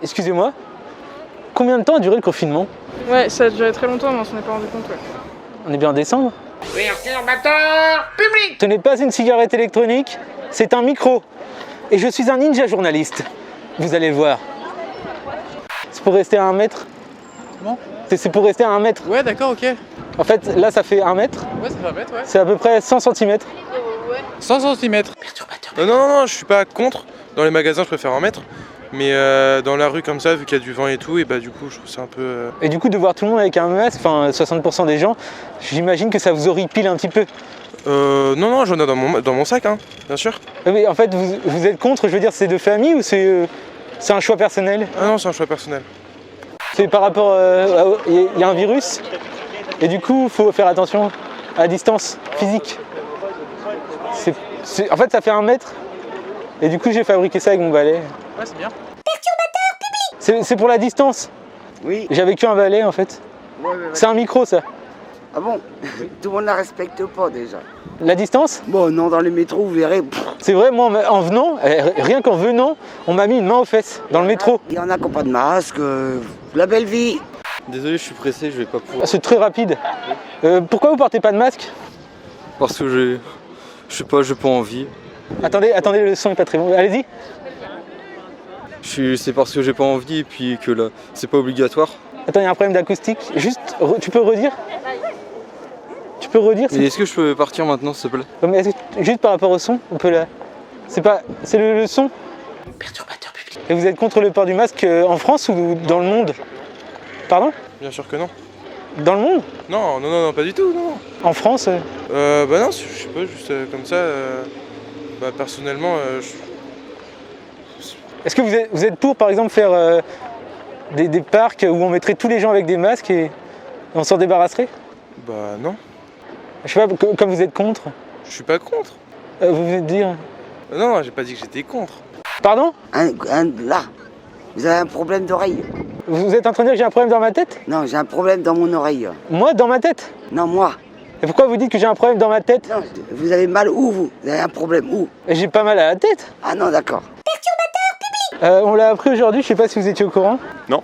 Excusez-moi, combien de temps a duré le confinement? Ouais, ça a duré très longtemps, mais on s'en est pas rendu compte, ouais. On est bien en décembre? Perturbateur public. Ce n'est pas une cigarette électronique, c'est un micro. Et je suis un ninja journaliste. Vous allez le voir. C'est pour rester à 1 mètre. Comment? C'est pour rester à 1 mètre. Ouais, d'accord, ok. En fait, là, ça fait 1 mètre. Ouais, ça va mettre, ouais. C'est à peu près 100 cm. 100 cm. Non, je suis pas contre. Dans les magasins, je préfère en mettre. Mais dans la rue comme ça, vu qu'il y a du vent et tout, et bah du coup, je trouve ça un peu... Et du coup, de voir tout le monde avec un masque, enfin 60% des gens, j'imagine que ça vous horripile un petit peu. Non, j'en ai dans mon sac, hein, bien sûr. Mais en fait, vous êtes contre, je veux dire, c'est de famille ou c'est un choix personnel? Ah non, c'est un choix personnel. C'est par rapport... Il y a un virus, et du coup, il faut faire attention à la distance physique. En fait, ça fait 1 mètre, et du coup, j'ai fabriqué ça avec mon balai. Ouais, c'est bien. C'est pour la distance. Oui. J'avais qu'un balai, en fait. Ouais. C'est un micro, ça. Ah bon? Tout le monde la respecte pas déjà. La distance? Bon, non, dans les métros, vous verrez. C'est vrai, moi, en venant, rien qu'en venant, on m'a mis une main aux fesses, dans le métro. Il y en a qui n'ont pas de masque. La belle vie. Désolé, je suis pressé, je vais pas pouvoir. Ah, c'est très rapide. Pourquoi vous portez pas de masque? Parce que j'ai pas envie. Attendez, le son est pas très bon. Allez-y. C'est parce que j'ai pas envie et puis que là, c'est pas obligatoire. Attends, il y a un problème d'acoustique. Juste, tu peux redire? Tu peux redire? Et est-ce que je peux partir maintenant, s'il te plaît? Mais juste par rapport au son, on peut la... C'est le son? Perturbateur public. Et vous êtes contre le port du masque en France ou dans le monde? Pardon? Bien sûr que non. Dans le monde? Non, pas du tout, non. En France? Bah non, je sais pas, juste comme ça, bah personnellement, Est-ce que vous êtes pour, par exemple, faire des parcs où on mettrait tous les gens avec des masques et on s'en débarrasserait? bah non, Je sais pas, comme vous êtes contre, je suis pas contre. vous venez de dire... Non, j'ai pas dit que j'étais contre. Pardon? Là, vous avez un problème d'oreille. Vous êtes en train de dire que j'ai un problème dans ma tête? Non, j'ai un problème dans mon oreille. Moi, dans ma tête? Non, moi. Et pourquoi vous dites que j'ai un problème dans ma tête? Non, vous avez mal où, vous? Vous avez un problème où? J'ai pas mal à la tête. Ah non, d'accord. On l'a appris aujourd'hui, je sais pas si vous étiez au courant. Non.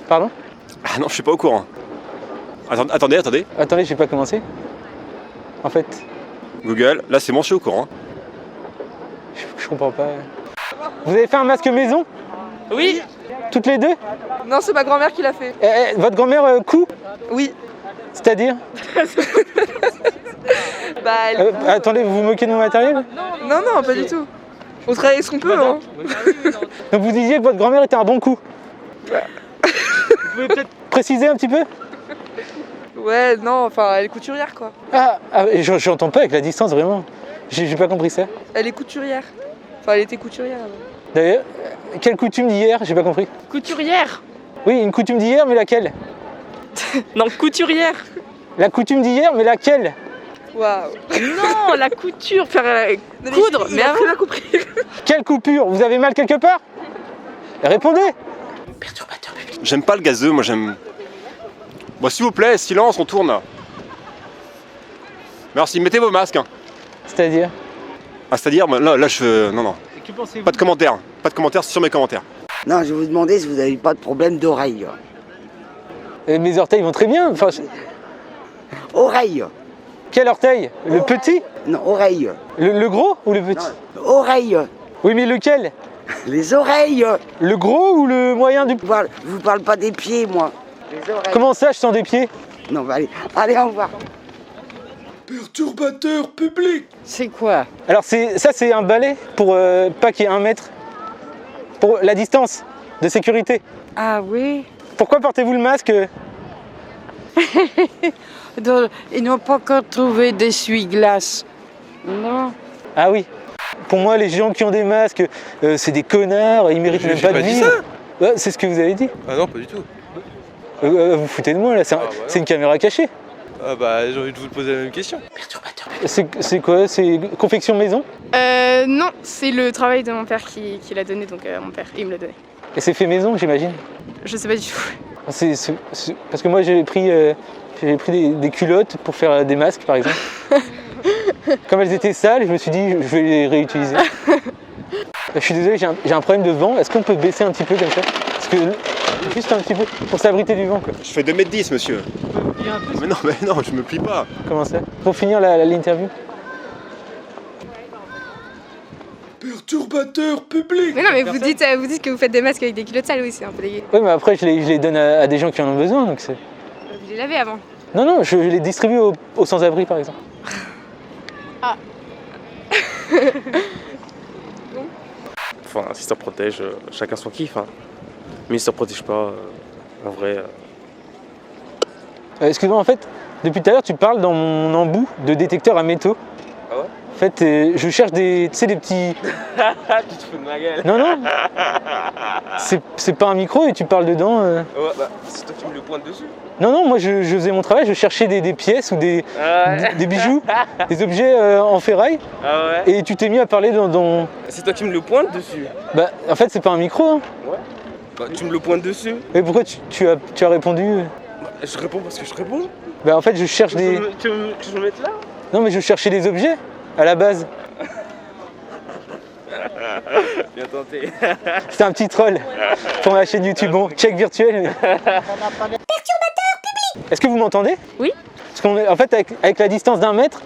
Pardon? Ah non, je suis pas au courant. Attendez. Attendez, j'ai pas commencé. En fait, Google, là c'est bon, je suis au courant. je comprends pas. Vous avez fait un masque maison? Oui. Toutes les deux? Non, c'est ma grand-mère qui l'a fait. Votre grand-mère coud? Oui. C'est-à-dire? Bah, Attendez, vous vous moquez de mon matériel? Non, pas du tout. On travaille ce qu'on peut, hein. Donc vous disiez que votre grand-mère était un bon coup. Vous pouvez peut-être préciser un petit peu? Ouais, non, enfin, elle est couturière, quoi. J'entends pas avec la distance, vraiment. J'ai pas compris ça. Elle est couturière. Enfin, elle était couturière avant. D'ailleurs, quelle coutume d'hier? J'ai pas compris. Couturière? Oui, une coutume d'hier, mais laquelle? Non, couturière. La coutume d'hier, mais laquelle? Waouh. Non, la couture, faire coudre. Mais après, pas compris. Quelle coupure? Vous avez mal quelque part? Répondez! Perturbateur public. J'aime pas le gazeux, moi j'aime... Bon, s'il vous plaît, silence, on tourne là. Merci, mettez vos masques. Hein. C'est-à-dire? Ah, c'est-à-dire, là je... Non. Pas de commentaires sur mes commentaires. Non, je vous demandais si vous n'avez pas de problème d'oreille. Mes orteils vont très bien. Enfin, Oreille. quel orteil? Le petit? Non, oreille. Le gros ou le petit? Non, oreille. Oui, mais lequel? Les oreilles. Le gros ou le moyen du... Je vous parle pas des pieds, moi. Les oreilles. Comment ça, je sens des pieds? Non, bah allez, au revoir. Perturbateur public. C'est quoi? Alors ça, c'est un balai pour pas qu'il y ait 1 mètre. Pour la distance de sécurité. Ah oui? Pourquoi portez-vous le masque? Ils n'ont pas encore trouvé d'essuie-glace. Non. Ah oui. Pour moi, les gens qui ont des masques, c'est des connards, ils méritent même J'ai pas de pas dit vivre. ça. Ouais, c'est ce que vous avez dit. Ah non, pas du tout. Vous foutez de moi là, c'est une caméra cachée. Ah bah j'ai envie de vous poser la même question. Perturbateur. C'est quoi? C'est confection maison? Non, c'est le travail de mon père qui l'a donné, donc mon père, il me l'a donné. Et c'est fait maison, j'imagine? Je sais pas du tout. Parce que moi j'ai pris des culottes pour faire des masques par exemple. Comme elles étaient sales, je me suis dit je vais les réutiliser. Je suis désolé, j'ai un problème de vent. Est-ce qu'on peut baisser un petit peu comme ça? Parce que juste un petit peu pour s'abriter du vent quoi. Je fais 2,10 m, monsieur. Mais non, je me plie pas. Comment ça? Pour finir l'interview. Perturbateur public. Mais non, mais vous dites que vous faites des masques avec des culottes sales, oui, c'est un peu dégueu. Oui, mais après je les donne à des gens qui en ont besoin donc c'est. Vous les lavez avant. Non, je les distribue aux sans-abri par exemple. Ah. Enfin, si ça protège, chacun son kiff. Hein. Mais si ça protège pas, en vrai. Excuse-moi, en fait, depuis tout à l'heure tu parles dans mon embout de détecteur à métaux. Ah ouais? En fait, je cherche des petits. Tu te fous de ma gueule. Non. C'est pas un micro et tu parles dedans. Ouais, bah, c'est toi qui me le pointes dessus. Non, moi je faisais mon travail, je cherchais des pièces ou des bijoux, des objets en ferraille. Ah ouais? Et tu t'es mis à parler dans. C'est toi qui me le pointes dessus. Bah, en fait, c'est pas un micro. Hein. Ouais. Bah, tu me le pointes dessus. Et pourquoi tu as répondu? Bah, je réponds parce que je réponds. Bah, en fait, je cherche des. Tu veux que je me mette là? Non, mais je cherchais des objets à la base. Bien tenté. C'était un petit troll pour ma chaîne YouTube. Bon, check virtuel. Est-ce que vous m'entendez? Oui. Parce qu'en fait, avec la distance d'1 mètre,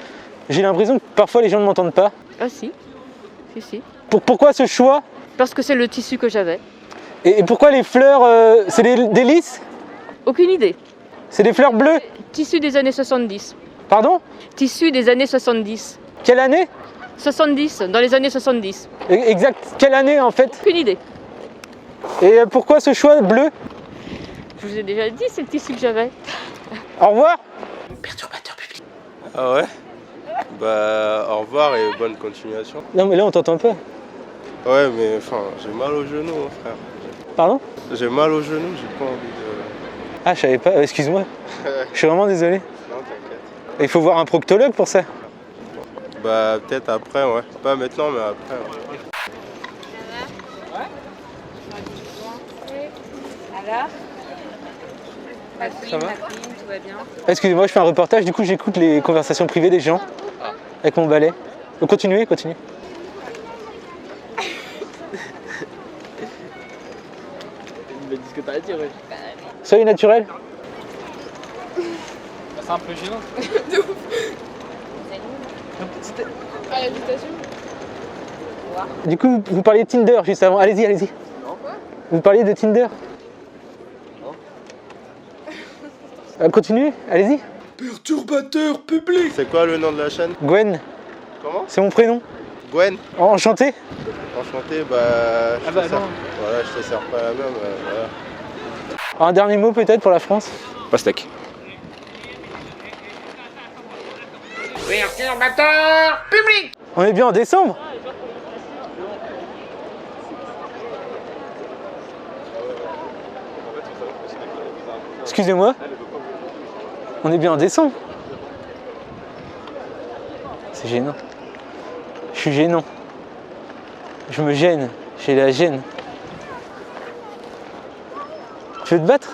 j'ai l'impression que parfois les gens ne m'entendent pas. Ah si. Si. Pourquoi ce choix? Parce que c'est le tissu que j'avais. Et pourquoi les fleurs, c'est des lys? Aucune idée. C'est des fleurs bleues? Tissu des années 70. Pardon? Tissu des années 70. Quelle année? 70, dans les années 70. Exact. Quelle année en fait? Aucune idée. Et pourquoi ce choix bleu? Je vous ai déjà dit, c'est le tissu que j'avais. Au revoir. Perturbateur public. Ah ouais? Bah au revoir et bonne continuation. Non mais là on t'entend pas. Ouais mais enfin j'ai mal au genou mon frère. Pardon? J'ai mal au genou, j'ai pas envie de. Ah je savais pas, excuse-moi. Je suis vraiment désolé. Non t'inquiète. Il faut voir un proctologue pour ça. Bah peut-être après ouais. Pas maintenant mais après ouais. Alors Ça va? tout va bien. Excusez-moi, je fais un reportage, du coup j'écoute les conversations privées des gens avec mon balai. Donc continuez. Il m'a dit ce que t'as à dire, ouais. Soyez naturel. C'est un peu gênant. De ouf. À l'invitation. Du coup, vous parliez de Tinder juste avant. Allez-y. Vous parliez de Tinder. Continuez, allez-y. Perturbateur public. C'est quoi le nom de la chaîne? Gwen, Comment? c'est mon prénom. Gwen. Enchanté. Enchanté, je te sers. Voilà, je te sers pas la même. Voilà. Un dernier mot peut-être pour la France? Pastèque. Perturbateur public. On est bien en décembre. Excusez-moi. On est bien en décembre. C'est gênant. Je suis gênant. Je me gêne. J'ai la gêne. Tu veux te battre?